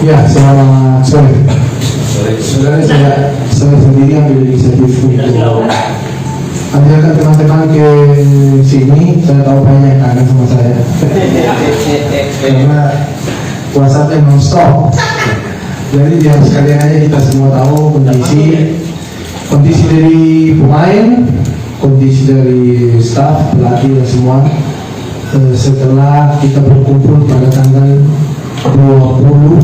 Ya, selamat sore. Sebenarnya saya sendiri ambil inisiatif untuk ajakan teman-teman ke sini. Saya tahu banyak yang kangen sama saya karena WhatsApp-nya non-stop. Jadi biar sekalian aja kita semua tahu kondisi dari pemain, kondisi dari staff, pelatih dan semua setelah kita berkumpul pada tanggal 20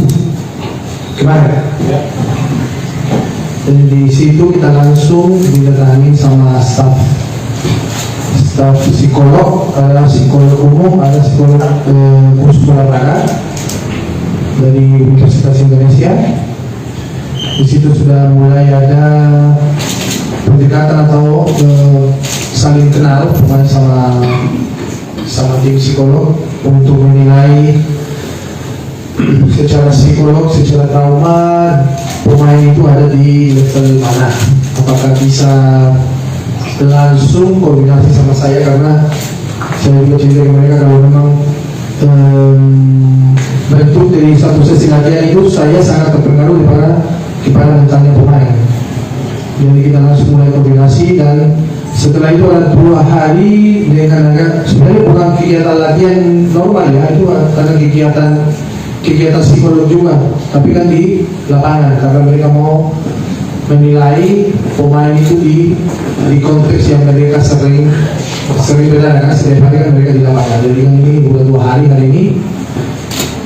kemarin. Dan di situ kita langsung didatangi sama staff psikolog, ada psikolog umum, ada psikolog khusus olahraga dari Universitas Indonesia. Di situ sudah mulai ada pendekatan atau saling kenal pemain sama tim psikolog untuk menilai secara psikolog, secara trauma pemain itu ada di level mana. Apakah bisa langsung koordinasi sama saya, karena saya juga cerita ke mereka kalau memang bentuk dari satu sesi latihan itu saya sangat terpengaruh kepada mentalnya pemain. Jadi kita langsung mulai koordinasi, dan setelah itu ada 2 hari dengan agak sebenarnya bukan kegiatan latihan normal ya, itu karena kegiatan psikolog juga, tapi kan di lapangan karena mereka mau menilai pemain itu di konteks yang mereka sering beda, karena setiap hari kan mereka di lapangan. Jadi kan ini udah 2 hari ini.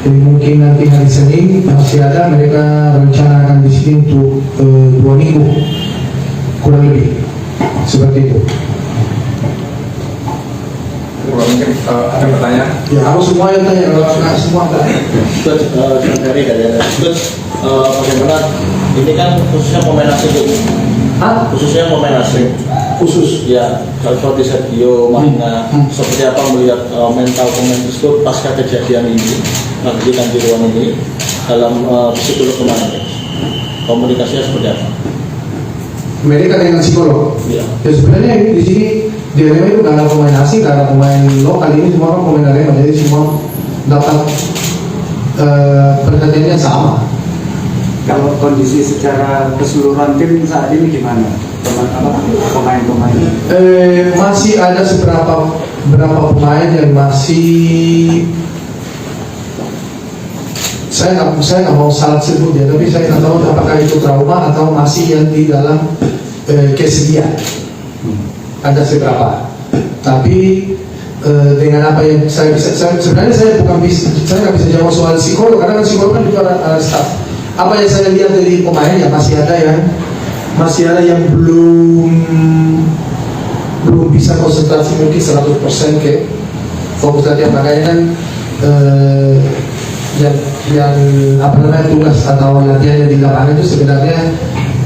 Jadi mungkin nanti hari Senin masih ada, mereka rencanakan di sini untuk 2 minggu kurang lebih seperti itu. Mungkin ada pertanyaan? Ya, harus semua yang tanya, kalau nggak semua enggak. Dari bagaimana ini kan khususnya pemain asing itu? Khususnya pemain asing. Khusus? Ya, kalau seperti Sergio Mahina, seperti apa melihat mental pemain tersebut pasca kejadian ini, di Kanjuruhan ini dalam psikolog kemarin? Komunikasinya seperti apa? Mereka dengan psikolog. Ya. Ya sebenarnya di sini di Arema itu nggak ada pemain asing, nggak ada pemain lokal, ini semua kan pemain Arema, jadi semua dapat perhatiannya sama. Kalau kondisi secara keseluruhan tim saat ini gimana? Pemain-pemain? Masih ada beberapa pemain yang masih saya nggak mau salah sebut ya, tapi saya nggak tahu apakah itu trauma atau masih yang di dalam kesedihan. Ada seberapa, tapi dengan apa yang sebenarnya saya nggak bisa jawab soal psikolog, karena kan psikolog kan juga ada staff. Apa yang saya lihat dari pemain ya masih ada yang belum bisa konsentrasi mungkin 100% ke fokus latihan, makanya kan yang apa namanya tugas atau latihan yang di lapangan itu sebenarnya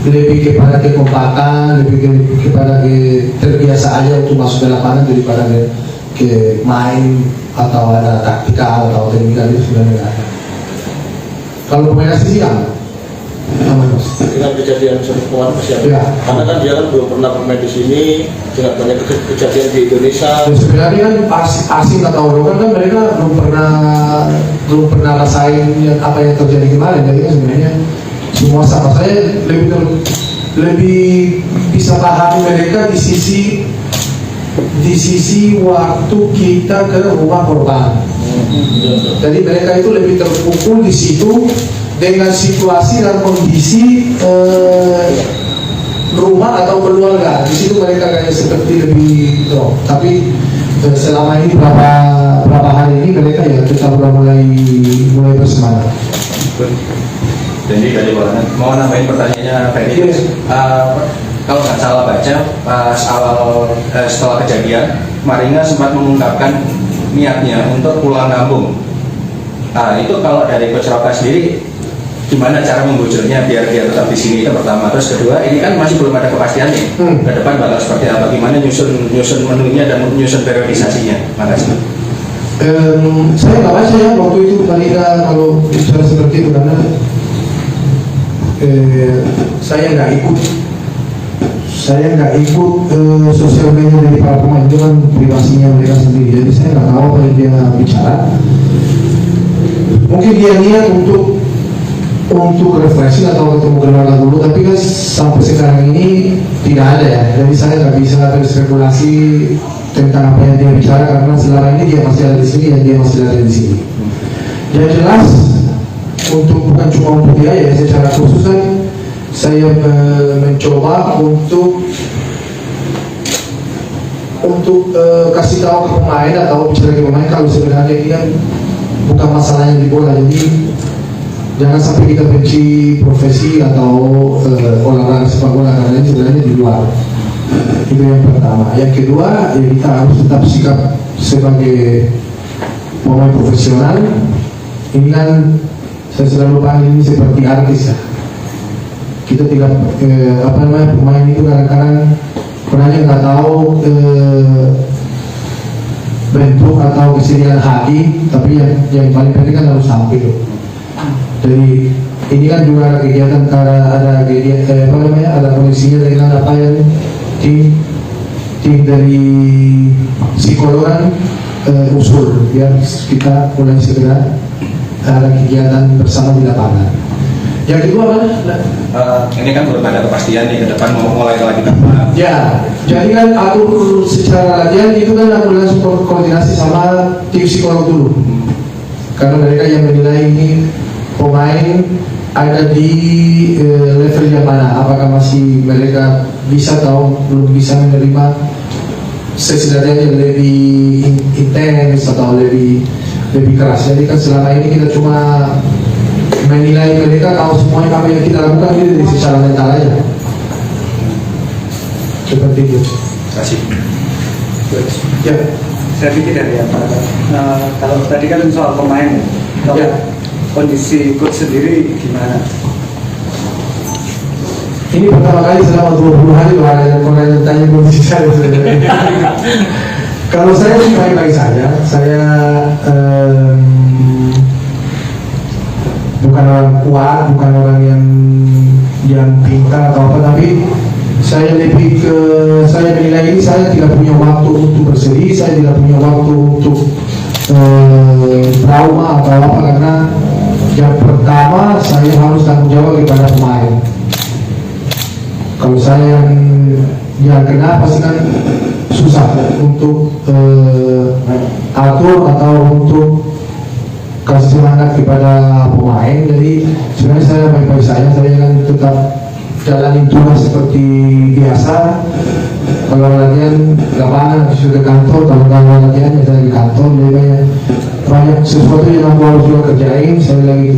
lebih kepada kekompakan, lebih kepada terbiasa aja untuk masuk ke lapangan daripada ke main atau ada taktikal atau teknikal, itu sebenarnya nggak ada. Kalau pemain asing sih aman mas. Dengan kejadian kemarin masih ada. Ya. Karena kan dia kan belum pernah bermain di sini, dengan banyak kejadian di Indonesia. Dan sebenarnya kan asing atau lokal kan mereka belum pernah rasain apa yang terjadi kemarin. Jadi kan sebenarnya semua sama. Saya lebih bisa pahami mereka di sisi waktu kita ke rumah korban. Jadi mereka itu lebih terpukul di situ dengan situasi dan kondisi rumah atau keluarga. Di situ mereka kayak seperti lebih drop. Tapi selama ini berapa hari ini mereka ya tetap mulai bersemangat. Jadi dari Warna mau nambahin pertanyaannya Ferry. Kalau nggak salah baca pas awal setelah kejadian, Maringa sempat mengungkapkan niatnya untuk pulang kampung. Nah itu kalau dari Coach Roka sendiri gimana cara membujurnya biar dia tetap di sini, itu pertama. Terus kedua, ini kan masih belum ada kepastian nih ke depan bakal seperti apa, gimana nyusun menunya dan nyusun periodisasinya. Makasih. Saya nggak baca ya waktu itu Maringa kalau bicara seperti itu, karena saya nggak ikut sosial media dari para pemain, itu kan privasinya mereka sendiri, jadi saya nggak tahu apa yang dia bicara. Mungkin dia niat untuk untuk refreshing atau ketemu keluarga dulu, tapi kan sampai sekarang ini tidak ada ya. Jadi saya nggak bisa berspekulasi tentang apa yang dia bicara karena selama ini dia masih ada di sini dan dia masih ada di sini. Yang jelas untuk bukan cuma untuk dia ya, secara khusus kan saya mencoba untuk kasih tahu ke pemain atau bicara ke pemain kalau sebenarnya ini kan bukan masalahnya di bola. Jadi jangan sampai kita benci profesi atau olahraga sepak bola karena ini sebenarnya di luar. Itu yang pertama. Yang kedua, ya kita harus tetap sikap sebagai pemain profesional. Ini kan saya selalu panggil ini seperti artis ya. Kita tidak pemain itu kadang-kadang orangnya nggak tahu bentuk atau kesediaan hati, tapi yang paling penting kan harus tampil. Jadi ini kan juga ada kegiatan ada koneksinya dengan apa yang tim dari psikologan usul biar kita mulai segera ada kegiatan bersama di lapangan. Yang kedua apa? Ini kan belum ada kepastian nih ke depan mau mulai lagi kapan. Ya, jadi kan aku secara latihan itu kan aku langsung koordinasi sama tim psikolog dulu. Karena mereka yang menilai ini pemain ada di level yang mana, apakah masih mereka bisa atau belum bisa menerima sesi latihan yang lebih intens atau lebih keras. Jadi kan selama ini kita cuma menilai mereka kalau semuanya apa yang kita lakukan ini dari secara mental aja. Seperti itu. Terima kasih. Ya. Saya pikir ya, kalau tadi kan soal pemain ya. Kalau Ya. kondisi coach sendiri gimana? Ini pertama kali selama 20 hari orang tanya kondisi saya sebenarnya. Kalau saya sih baik-baik saja. Saya bukan orang kuat, bukan orang yang pintar atau apa, tapi saya lebih ke saya menilai ini saya tidak punya waktu untuk bersedih, saya tidak punya waktu untuk trauma atau apa, karena yang pertama saya harus tanggung jawab kepada pemain. Kalau saya yang kena pasti kan susah untuk atur atau untuk kasih semangat kepada pemain. Jadi sebenarnya saya baik-baik saja, saya kan tetap jalanin tugas seperti biasa. Kalau latihan lapangan sudah kantor, kalau nggak latihan ya saya di kantor. Jadi banyak sesuatu yang aku harus juga kerjain. Saya lagi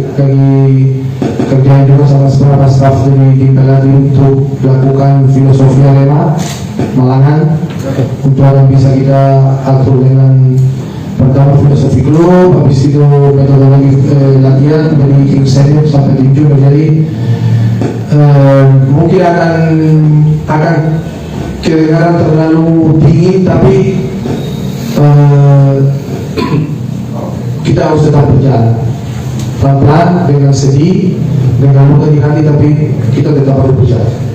kerjain juga sama beberapa staff dari tim pelatih untuk melakukan filosofi Arema Malangan untuk yang bisa kita atur dengan pertama filosofi klub, habis itu metodologi latihan dari tim senior sampai tim junior. Jadi mungkin akan kedengaran terlalu dingin, tapi kita harus tetap berjalan pelan-pelan dengan sedih, dengan luka di hati, tapi kita tetap harus berjalan.